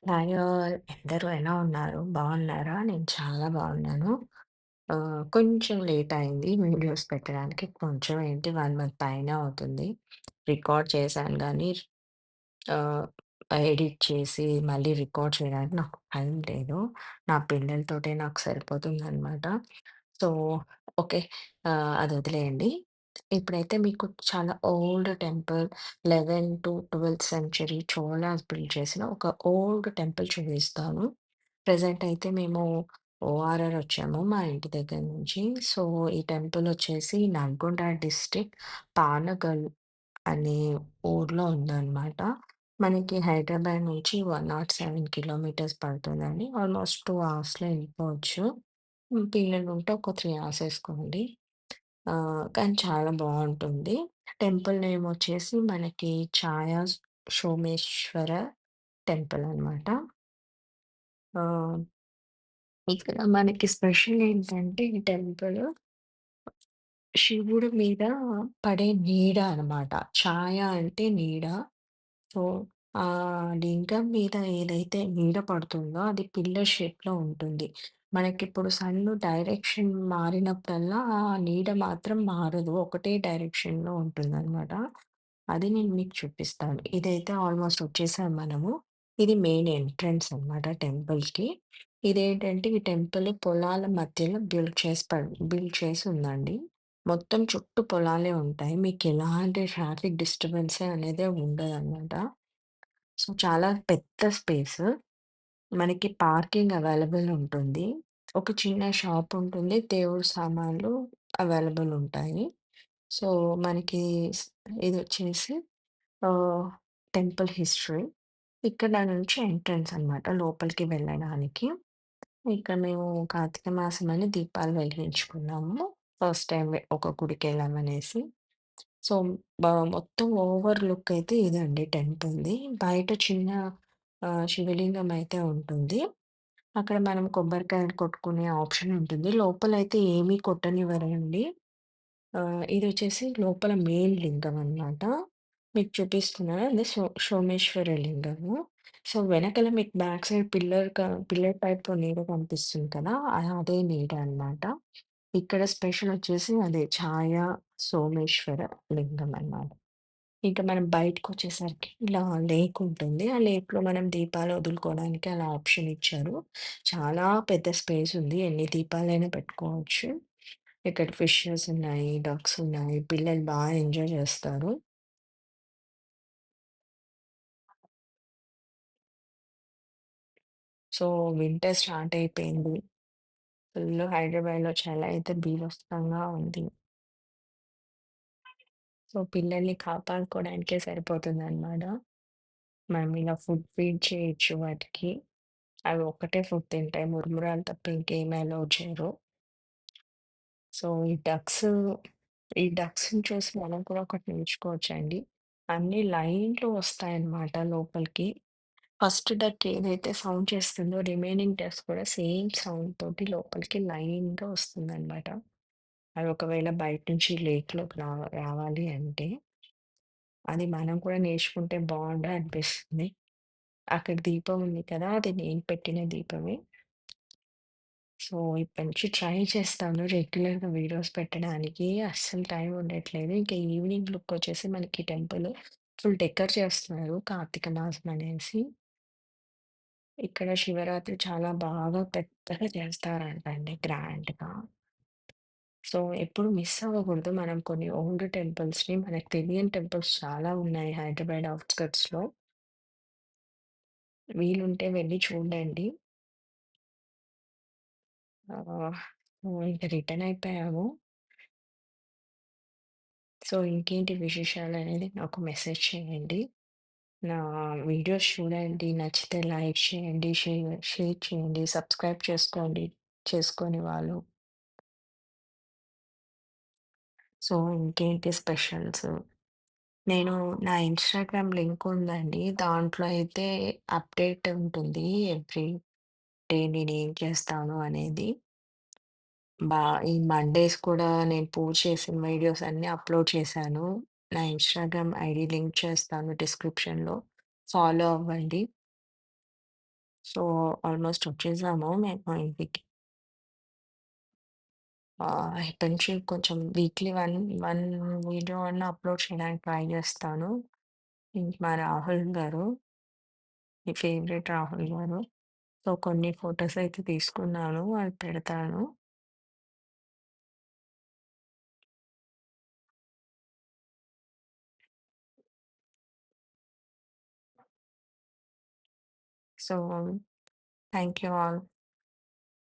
Hi all. అందరూ ఎలా ఉన్నారు? బాగున్నారా? నేను చాలా బాగున్నాను. కొంచెం లేట్ అయింది వీడియోస్ పెట్టడానికి. కొంచెం ఏంటి 1 మంత్ పైనే అవుతుంది. రికార్డ్ చేశాను గానీ ఆహ్, ఎడిట్ చేసి మళ్ళీ రికార్డ్ చేయడానికి నాకు టైం లేదు. నా పిల్లలతోటే నాకు సరిపోతుందనమాట. So, okay. అది వదిలేయండి. ఇప్పుడైతే మీకు చాలా ఓల్డ్ టెంపుల్ 11-12థ్ సెంచరీ చోళాస్ బిల్డ్ చేసిన ఒక ఓల్డ్ టెంపుల్ చూపిస్తాను. ప్రెజెంట్ అయితే మేము ఓఆర్ఆర్ వచ్చాము మా ఇంటి దగ్గర నుంచి. సో, ఈ టెంపుల్ వచ్చేసి నల్గొండ డిస్ట్రిక్ట్ పానగల్ అనే ఊర్లో ఉందనమాట. మనకి హైదరాబాద్ నుంచి 107 కిలోమీటర్స్ పడుతుందండి. ఆల్మోస్ట్ 2 అవర్స్‌లో వెళ్ళిపోవచ్చు. పిల్లలుంటే ఒక 3 అవర్స్ ఏసుకోండి. కానీ చాలా బావుంటుంది. టెంపుల్ నేమ్ వచ్చేసి మనకి ఛాయా సోమేశ్వర టెంపుల్ అనమాట. ఆహ్, ఇక్కడ మనకి స్పెషల్ ఏంటంటే ఈ టెంపుల్ శివుడి మీద పడే నీడ అనమాట. ఛాయ అంటే నీడ. సో, ఆ లింగం మీద ఏదైతే నీడ పడుతుందో అది పిల్లర్ షేప్‌లో ఉంటుంది. మనకిప్పుడు సన్ను డైరెక్షన్ మారినప్పుడల్లా ఆ నీడ మాత్రం మారదు. ఒకటే డైరెక్షన్‌లో ఉంటుందనమాట. అది నేను మీకు చూపిస్తాను. ఇదైతే ఆల్మోస్ట్ వచ్చేసాం మనము. ఇది మెయిన్ ఎంట్రన్స్ అనమాట టెంపుల్‌కి. ఇదేంటంటే ఈ టెంపుల్ పొలాల మధ్యలో బిల్డ్ చేసి ఉందండి. మొత్తం చుట్టూ పొలాలే ఉంటాయి. మీకెలాంటి ట్రాఫిక్ డిస్టర్బెన్సే అనేదే ఉండదనమాట. సో, చాలా పెద్ద స్పేస్. మనకి పార్కింగ్ అవైలబుల్ ఉంటుంది. ఒక చిన్న షాప్ ఉంటుంది. దేవుడి సామాన్లు అవైలబుల్ ఉంటాయి. సో, మనకి స్ ఇదొచ్చేసి ఆహ్, టెంపుల్ హిస్టరీ. ఇక్కడ నుంచి ఎంట్రన్స్ అనమాట లోపలికి వెళ్ళడానికి. ఇక్కడ మేము కార్తీక మాసం అని దీపాలు వెలిగించుకున్నాము. ఫస్ట్ టైమ్ ఒక గుడికెళ్ళామనేసి. సో, మొత్తం ఓవర్ లుక్ అయితే ఇదండి టెంపుల్‌ది. బయట చిన్న శివలింగం అయితే ఉంటుంది. అక్కడ మనం కొబ్బరికాయలు కొట్టుకునే ఆప్షన్ ఉంటుంది. లోపలైతే ఏమీ కొట్టనివ్వరండి. ఇదొచ్చేసి లోపల మెయిన్ లింగం అనమాట. మీకు చూపిస్తున్నాను. అది సోమేశ్వర లింగము. సో, వెనకాల మీకు బ్యాక్ సైడ్ పిల్లర్ టైప్ నీడ కనిపిస్తుంది కదా! అదే నీడ అనమాట. ఇక్కడ స్పెషల్ వచ్చేసి అదే ఛాయ సోమేశ్వర లింగం అన్నమాట. ఇంక మనం బయటకొచ్చేసరికి ఇలా లేక్ ఉంటుంది. ఆ లేక్‌లో మనం దీపాలు వదులుకోవడానికి అలా ఆప్షన్ ఇచ్చారు. చాలా పెద్ద స్పేస్ ఉంది. ఎన్ని దీపాలైనా పెట్టుకోవచ్చు. ఇక్కడ ఫిషెస్ ఉన్నాయి, డక్స్ ఉన్నాయి. పిల్లలు ఎంజాయ్ చేస్తారు. సో, వింటర్ స్టార్ట్ అయిపోయింది. ఫుల్లు హైదరాబాద్‌లో చలి అయితే బీభత్సంగా ఉంది. సో, పిల్లల్ని కాపాడుకోవడానికే సరిపోతుందనమాట. మనం ఇలా ఫుడ్ ఫీడ్ చేయొచ్చు వాటికి. అవి ఒక్కటే ఫుడ్ తింటాయి. మురుమురాలు తప్ప ఇంకేమి అలౌ చేయరు. సో, ఈ డక్స్‌ని చూసి మనం కూడా ఒకటి నేర్చుకోవచ్చండి. అన్ని లైన్‌లో వస్తాయన్నమాట లోపలికి. ఫస్ట్ డక్ ఏదైతే సౌండ్ చేస్తుందో రిమైనింగ్ డక్స్ కూడా సేమ్ సౌండ్ తోటి లోపలికి లైన్‌గా వస్తుందన్నమాట. అది ఒకవేళ బయట నుంచి లేక్‌లోకి రావాలి అంటే, అది మనం కూడా నేర్చుకుంటే బావుండు అనిపిస్తుంది. అక్కడ దీపం ఉంది కదా! అది నేను పెట్టిన దీపమే. సో, ఇప్పటి నుంచి ట్రై చేస్తాను రెగ్యులర్‌గా వీడియోస్ పెట్టడానికి. అస్సలు టైం ఉండట్లేదు. ఇంకా ఈవినింగ్ లుక్ వచ్చేసి మనకి టెంపుల్ ఫుల్ డెకర్ చేస్తున్నారు కార్తీక మాసం అనేసి. ఇక్కడ శివరాత్రి చాలా బాగా పెద్దగా చేస్తారంటండి గ్రాండ్‌గా. సో, ఎప్పుడు మిస్ అవ్వకూడదు. మనం కొన్ని ఓల్డ్ టెంపుల్స్‌ని మనకు తెలియని టెంపుల్స్ చాలా ఉన్నాయి హైదరాబాద్ ఔట్‌స్కట్స్‌లో. వీలుంటే వెళ్లి చూడండి. ఆహ్, ఇంక రిటర్న్ అయిపోయాము. సో, ఇంకేంటి విశేషాలనేది నాకు మెసేజ్ చేయండి. నా వీడియోస్ చూడండి. నచ్చితే లైక్ చేయండి, షేర్ చేయండి, సబ్స్క్రైబ్ చేసుకోండి చేసుకోని వాళ్ళు. సో, ఇంకేంటి స్పెషల్స్? నేను నా ఇన్‌స్టాగ్రామ్ లింక్ ఉందండి. దాంట్లో అయితే అప్డేట్ ఉంటుంది. ఎవ్రీ డే నేనేం చేస్తాను అనేది. ఈ మండేస్ కూడా నేను పూజ చేసిన వీడియోస్ అన్నీ అప్‌లోడ్ చేశాను. నా ఇన్‌స్టాగ్రామ్ ఐడీ లింక్ చేస్తాను డిస్క్రిప్షన్‌లో. ఫాలో అవ్వండి. సో, ఆల్మోస్ట్ వచ్చేసాము మేము ఇంటికి. అయిపోయించి కొంచెం వీక్లీ వన్ వీడియో అన్నా అప్‌లోడ్ చేయడానికి ట్రై చేస్తాను. ఇంక మా రాహుల్ గారు, మీ ఫేవరెట్ రాహుల్ గారు. సో, కొన్ని ఫోటోస్ అయితే తీసుకున్నాను. అవి పెడతాను. So, thank you all.